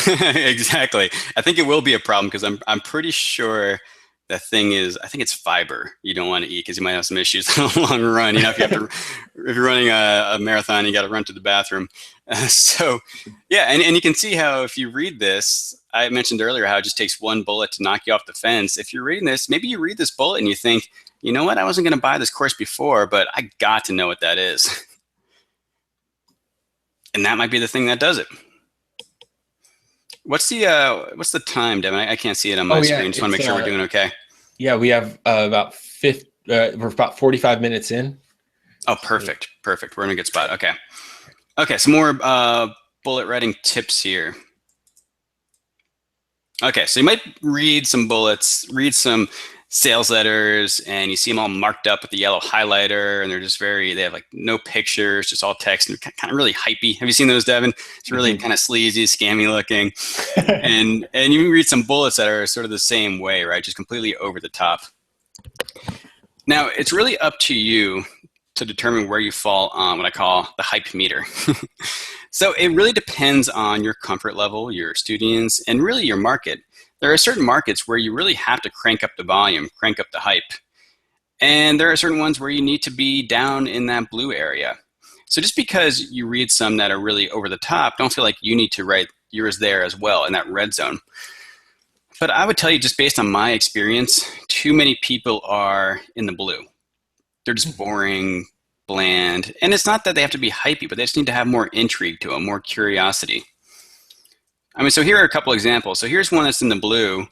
Exactly. I think it will be a problem because I'm pretty sure the thing is, I think it's fiber you don't want to eat because you might have some issues on a long run. You know, if you're running a marathon, you got to run to the bathroom. So yeah, and you can see how if you read this, I mentioned earlier how it just takes one bullet to knock you off the fence. If you're reading this, maybe you read this bullet and you think, you know what, I wasn't going to buy this course before, but I got to know what that is. And that might be the thing that does it. What's the time, Devin? I can't see it on my screen. Just want to make sure we're doing okay. Yeah, we have we're about 45 minutes in. Oh, perfect. Perfect. We're in a good spot. Okay. Okay, some more bullet writing tips here. Okay, so you might read some bullets, read some sales letters, and you see them all marked up with the yellow highlighter, and they're just they have like no pictures, just all text, and kind of really hypey. Have you seen those, Devin? It's really kind of sleazy, scammy looking. and you read some bullets that are sort of the same way, right? Just completely over the top. Now, it's really up to you to determine where you fall on what I call the hype meter. So it really depends on your comfort level, your students, and really your market. There are certain markets where you really have to crank up the volume, crank up the hype. And there are certain ones where you need to be down in that blue area. So just because you read some that are really over the top, don't feel like you need to write yours there as well in that red zone. But I would tell you, just based on my experience, too many people are in the blue. They're just boring, bland. And it's not that they have to be hypey, but they just need to have more intrigue to them, more curiosity. I mean, so here are a couple examples. So here's one that's in the blue.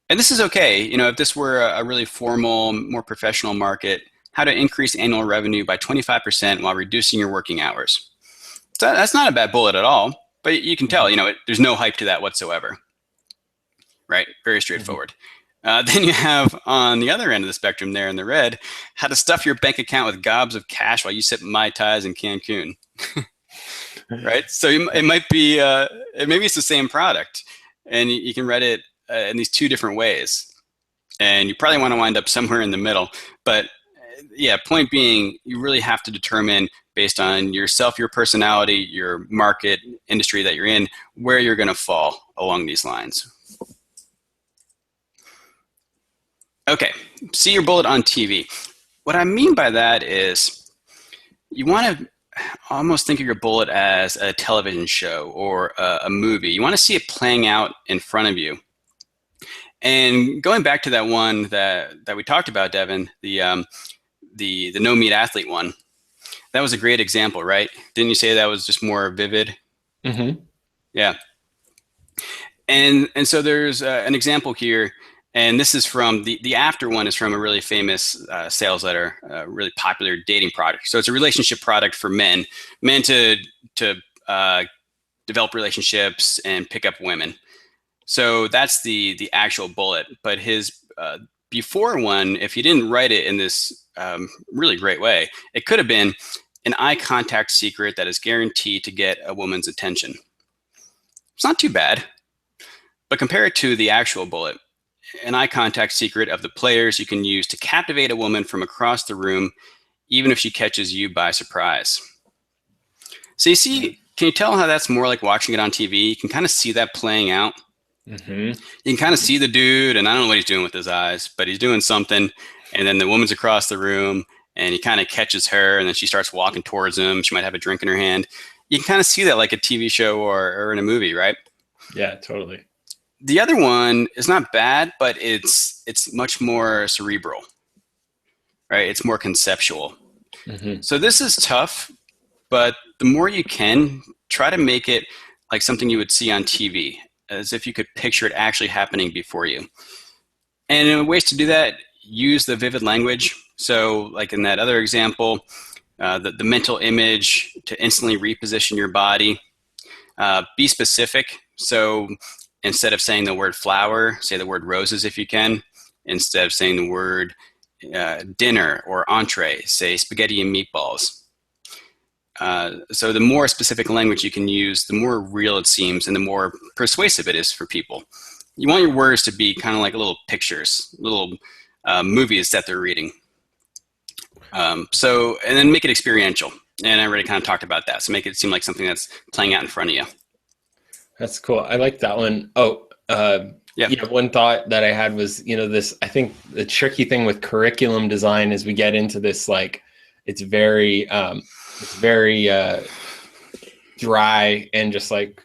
And this is okay. You know, if this were a really formal, more professional market, how to increase annual revenue by 25% while reducing your working hours. So that's not a bad bullet at all, but you can tell, you know, there's no hype to that whatsoever, right? Very straightforward. Then you have on the other end of the spectrum there in the red, how to stuff your bank account with gobs of cash while you sip Mai Tais in Cancun, right? So maybe it's the same product, and you can read it in these two different ways, and you probably want to wind up somewhere in the middle. But yeah, point being, you really have to determine based on yourself, your personality, your market, industry that you're in, where you're going to fall along these lines. Okay, see your bullet on TV. What I mean by that is you want to almost think of your bullet as a television show or a movie. You want to see it playing out in front of you. And going back to that one that we talked about, Devin, the no meat athlete one, that was a great example, right? Didn't you say that was just more vivid? Mm-hmm. Yeah. And so there's an example here. And this is from the after one is from a really famous sales letter, really popular dating product. So it's a relationship product for men to develop relationships and pick up women. So that's the actual bullet. But his before one, if he didn't write it in this really great way, it could have been an eye contact secret that is guaranteed to get a woman's attention. It's not too bad, but compare it to the actual bullet. An eye contact secret of the players you can use to captivate a woman from across the room, even if she catches you by surprise. So you see, can you tell how that's more like watching it on TV? You can kind of see that playing out. Mm-hmm. You can kind of see the dude, and I don't know what he's doing with his eyes, but he's doing something, and then the woman's across the room, and he kind of catches her, and then she starts walking towards him. She might have a drink in her hand. You can kind of see that like a TV show or in a movie, right? Yeah, totally. The other one is not bad, but it's much more cerebral, right? It's more conceptual. Mm-hmm. So this is tough, but the more you can, try to make it like something you would see on TV, as if you could picture it actually happening before you. And ways to do that, use the vivid language. So like in that other example, the mental image to instantly reposition your body. Be specific. So instead of saying the word flower, say the word roses if you can. Instead of saying the word dinner or entree, say spaghetti and meatballs. So the more specific language you can use, the more real it seems and the more persuasive it is for people. You want your words to be kind of like little pictures, little movies that they're reading. And then make it experiential. And I already kind of talked about that. So make it seem like something that's playing out in front of you. That's cool. I like that one. Oh, yeah. One thought that I had was, I think the tricky thing with curriculum design is we get into this, like, it's very dry and just like,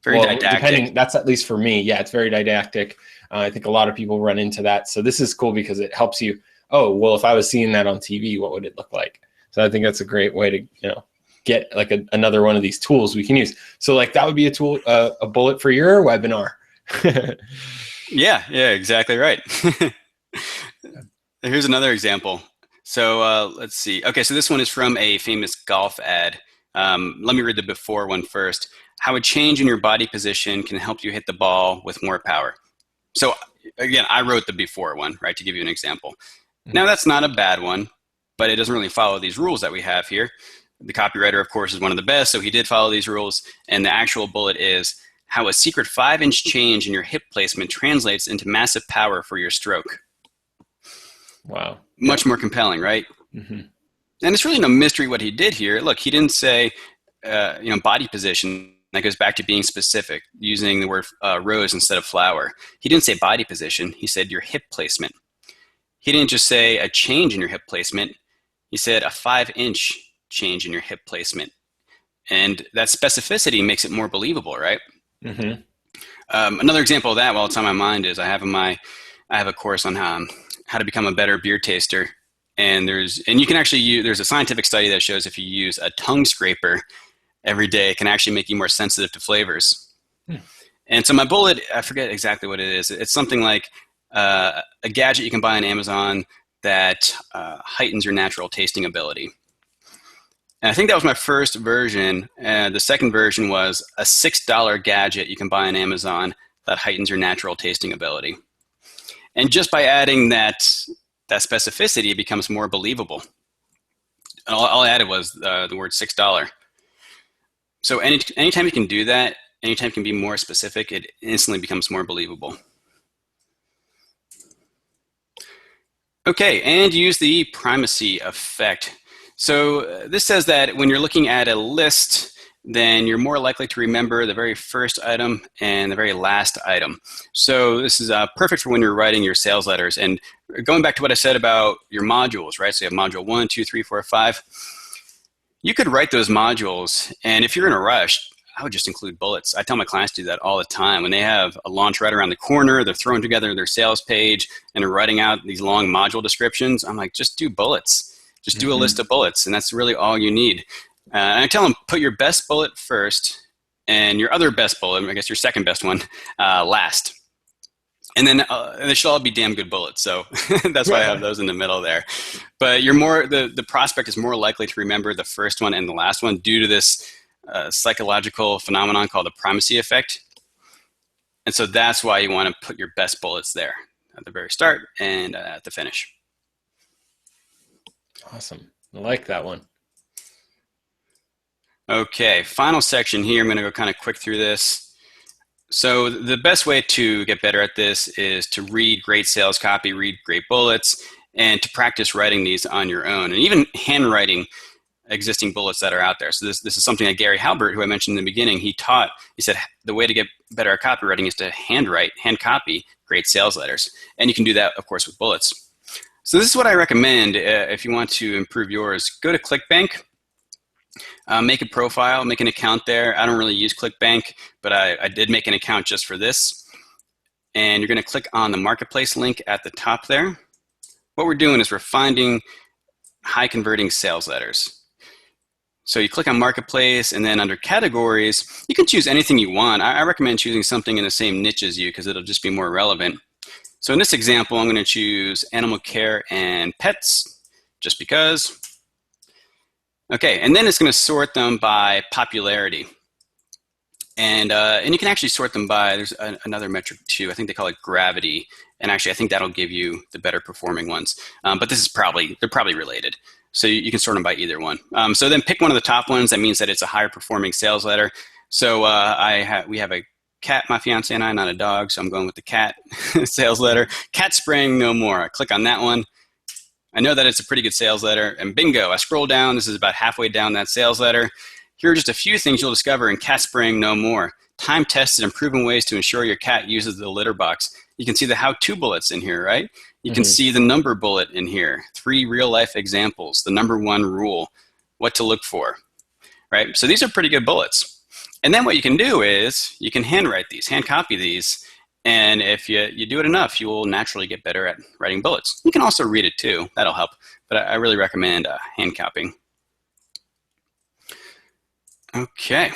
very didactic. That's at least for me. Yeah. It's very didactic. I think a lot of people run into that. So this is cool because it helps you. Oh, well, if I was seeing that on TV, what would it look like? So I think that's a great way to, get like another one of these tools we can use. So like that would be a tool, a bullet for your webinar. Yeah, exactly right. Here's another example. So let's see. Okay, so this one is from a famous golf ad. Let me read the before one first. How a change in your body position can help you hit the ball with more power. So again, I wrote the before one, right, to give you an example. Mm-hmm. Now that's not a bad one, but it doesn't really follow these rules that we have here. The copywriter, of course, is one of the best, so he did follow these rules. And the actual bullet is how a secret 5-inch change in your hip placement translates into massive power for your stroke. Wow. Much more compelling, right? Mm-hmm. And it's really no mystery what he did here. Look, he didn't say, body position. That goes back to being specific, using the word rose instead of flower. He didn't say body position. He said your hip placement. He didn't just say a change in your hip placement. He said a 5-inch change in your hip placement. And that specificity makes it more believable, right? Mm-hmm. Another example of that, while it's on my mind, is I have a course on how to become a better beer taster. And you can actually there's a scientific study that shows if you use a tongue scraper every day, it can actually make you more sensitive to flavors. Hmm. And so my bullet, I forget exactly what it is. It's something like a gadget you can buy on Amazon that heightens your natural tasting ability. And I think that was my first version. The second version was a $6 gadget you can buy on Amazon that heightens your natural tasting ability. And just by adding that specificity, it becomes more believable. And all I added was the word $6. So anytime you can do that, anytime you can be more specific, it instantly becomes more believable. Okay, and use the primacy effect. So this says that when you're looking at a list, then you're more likely to remember the very first item and the very last item. So this is perfect for when you're writing your sales letters. And going back to what I said about your modules, right? So you have module 1, 2, 3, 4, 5. You could write those modules, and if you're in a rush, I would just include bullets. I tell my clients to do that all the time. When they have a launch right around the corner, they're throwing together their sales page, and they're writing out these long module descriptions, I'm like, just do bullets. Just do a list of bullets, and that's really all you need. And I tell them, put your best bullet first, and your other best bullet, I guess your second best one, last. And then they should all be damn good bullets. So that's why I have those in the middle there. But you're more the prospect is more likely to remember the first one and the last one due to this psychological phenomenon called the primacy effect. And so that's why you want to put your best bullets there at the very start and at the finish. Awesome. I like that one. Okay, final section here. I'm going to go kind of quick through this. So the best way to get better at this is to read great sales copy, read great bullets, and to practice writing these on your own, and even handwriting existing bullets that are out there. So this is something that Gary Halbert, who I mentioned in the beginning, he said the way to get better at copywriting is to hand copy great sales letters. And you can do that, of course, with bullets. So this is what I recommend if you want to improve yours. Go to ClickBank. Make a profile, make an account there. I don't really use ClickBank, but I did make an account just for this. And you're going to click on the marketplace link at the top there. What we're doing is we're finding high converting sales letters. So you click on marketplace, and then under categories, you can choose anything you want. I recommend choosing something in the same niche as you because it'll just be more relevant. So in this example, I'm going to choose animal care and pets just because. Okay, and then it's going to sort them by popularity. And you can actually sort them by, there's another metric too, I think they call it gravity. And actually, I think that'll give you the better performing ones. But this is they're probably related. So you can sort them by either one. So then pick one of the top ones. That means that it's a higher performing sales letter. So we have a cat, my fiance and I, not a dog. So I'm going with the cat sales letter. Cat spraying no more. I click on that one. I know that it's a pretty good sales letter, and bingo, I scroll down. This is about halfway down that sales letter. Here are just a few things you'll discover in Cat Spraying No More. Time-tested and proven ways to ensure your cat uses the litter box. You can see the how-to bullets in here, right? You can see the number bullet in here, 3 real-life examples, the number 1 rule, what to look for, right? So these are pretty good bullets. And then what you can do is you can handwrite these, hand copy these, and if you do it enough, you will naturally get better at writing bullets. You can also read it too. That'll help. But I really recommend hand copying. Okay.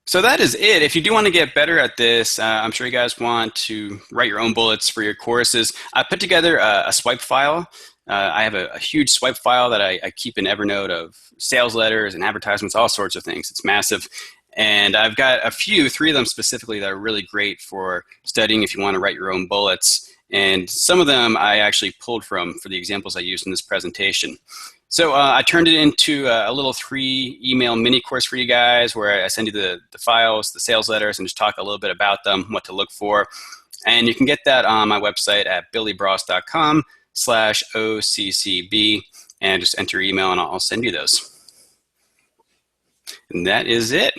So that is it. If you do want to get better at this, I'm sure you guys want to write your own bullets for your courses. I put together a swipe file. I have a huge swipe file that I keep in Evernote of sales letters and advertisements, all sorts of things. It's massive. And I've got 3 of them specifically that are really great for studying if you want to write your own bullets. And some of them I actually pulled for the examples I used in this presentation. So I turned it into a little 3 email mini course for you guys where I send you the files, the sales letters, and just talk a little bit about them, what to look for. And you can get that on my website at billybroas.com/OCCB, and just enter your email and I'll send you those. And that is it.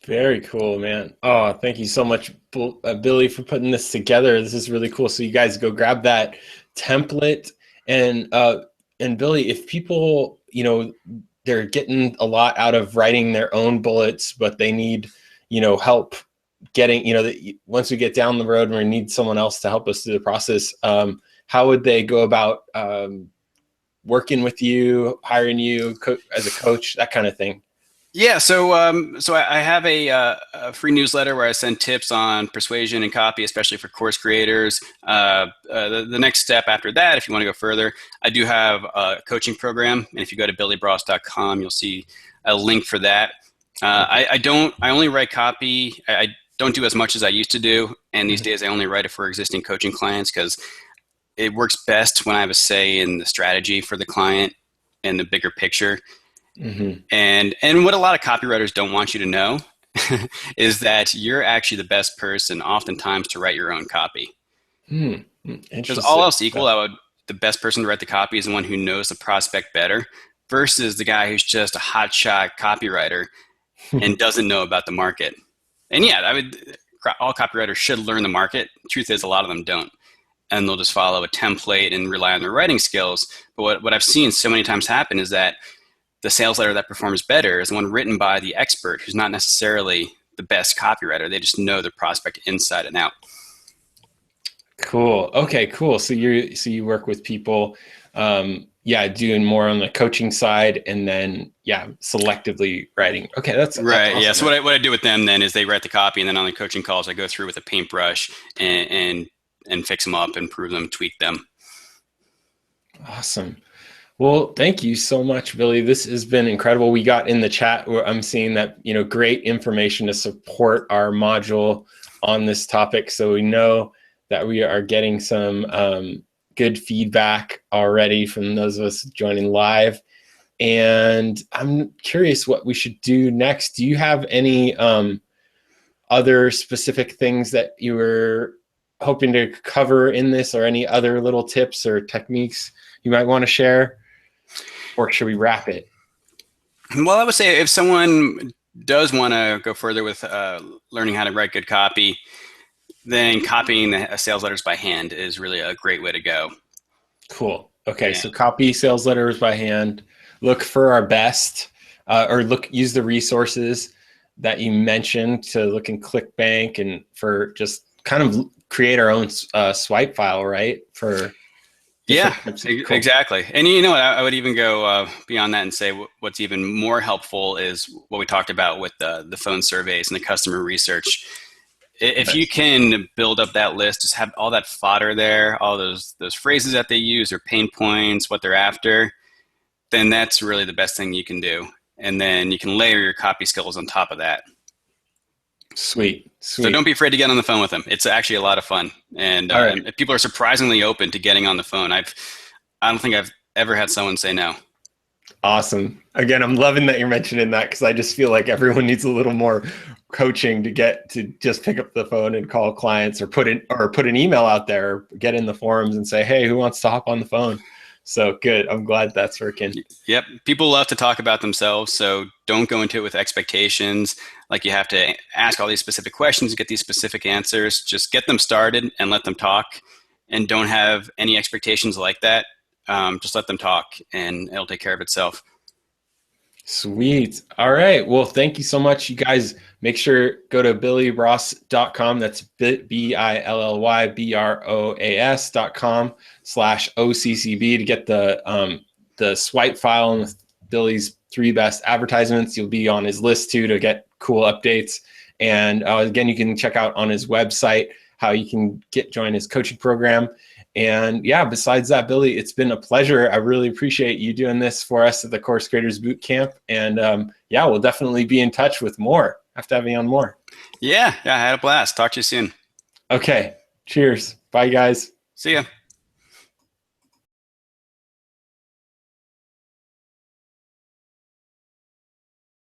Very cool, man. Oh, thank you so much, Billy, for putting this together. This is really cool. So you guys go grab that template. And Billy, if people, they're getting a lot out of writing their own bullets, but they need, help getting, once we get down the road and we need someone else to help us through the process, how would they go about working with you, hiring you as a coach, that kind of thing? Yeah, so I have a free newsletter where I send tips on persuasion and copy, especially for course creators. The next step after that, if you want to go further, I do have a coaching program, and if you go to billybroas.com, you'll see a link for that. I only write copy. I don't do as much as I used to do, and these days I only write it for existing coaching clients because it works best when I have a say in the strategy for the client and the bigger picture. Mm-hmm. And what a lot of copywriters don't want you to know is that you're actually the best person oftentimes to write your own copy. Because all Interesting. else equal, the best person to write the copy is the one who knows the prospect better versus the guy who's just a hotshot copywriter and doesn't know about the market. And yeah, all copywriters should learn the market. Truth is, a lot of them don't. And they'll just follow a template and rely on their writing skills. But what I've seen so many times happen is that the sales letter that performs better is the one written by the expert who's not necessarily the best copywriter. They just know the prospect inside and out. Cool. Okay, cool. So you work with people, doing more on the coaching side and then selectively writing. Okay, that's right. awesome. Yeah. So what I do with them then is they write the copy, and then on the coaching calls I go through with a paintbrush and fix them up, improve them, tweak them. Awesome. Well, thank you so much, Billy. This has been incredible. We got in the chat where I'm seeing that, great information to support our module on this topic. So we know that we are getting some good feedback already from those of us joining live. And I'm curious what we should do next. Do you have any other specific things that you were hoping to cover in this, or any other little tips or techniques you might want to share? Or should we wrap it? Well, I would say if someone does want to go further with learning how to write good copy, then copying the sales letters by hand is really a great way to go. Cool. Okay, so copy sales letters by hand. Look for our best, use the resources that you mentioned to look in ClickBank and for just kind of create our own swipe file, right? For exactly. And you know what? I would even go beyond that and say what's even more helpful is what we talked about with the phone surveys and the customer research. If you can build up that list, just have all that fodder there, all those phrases that they use, or pain points, what they're after, then that's really the best thing you can do. And then you can layer your copy skills on top of that. Sweet. So don't be afraid to get on the phone with them. It's actually a lot of fun, and people are surprisingly open to getting on the phone. I don't think I've ever had someone say no. Awesome. Again, I'm loving that you're mentioning that, because I just feel like everyone needs a little more coaching to get to just pick up the phone and call clients, or put an email out there, or get in the forums and say, hey, who wants to hop on the phone? So good. I'm glad that's working. Yep. People love to talk about themselves, so don't go into it with expectations. Like you have to ask all these specific questions, get these specific answers. Just get them started and let them talk, and don't have any expectations like that. Just let them talk, and it'll take care of itself. Sweet. All right. Well, thank you so much. You guys make sure go to billybroas.com. That's billybroas.com/OCCB to get the swipe file and Billy's 3 best advertisements. You'll be on his list too to get cool updates. And again, you can check out on his website how you can join his coaching program. And besides that, Billy, it's been a pleasure. I really appreciate you doing this for us at the Course Creators Bootcamp. And we'll definitely be in touch with more. Have to have you on more. Yeah, I had a blast. Talk to you soon. Okay. Cheers. Bye, guys. See ya.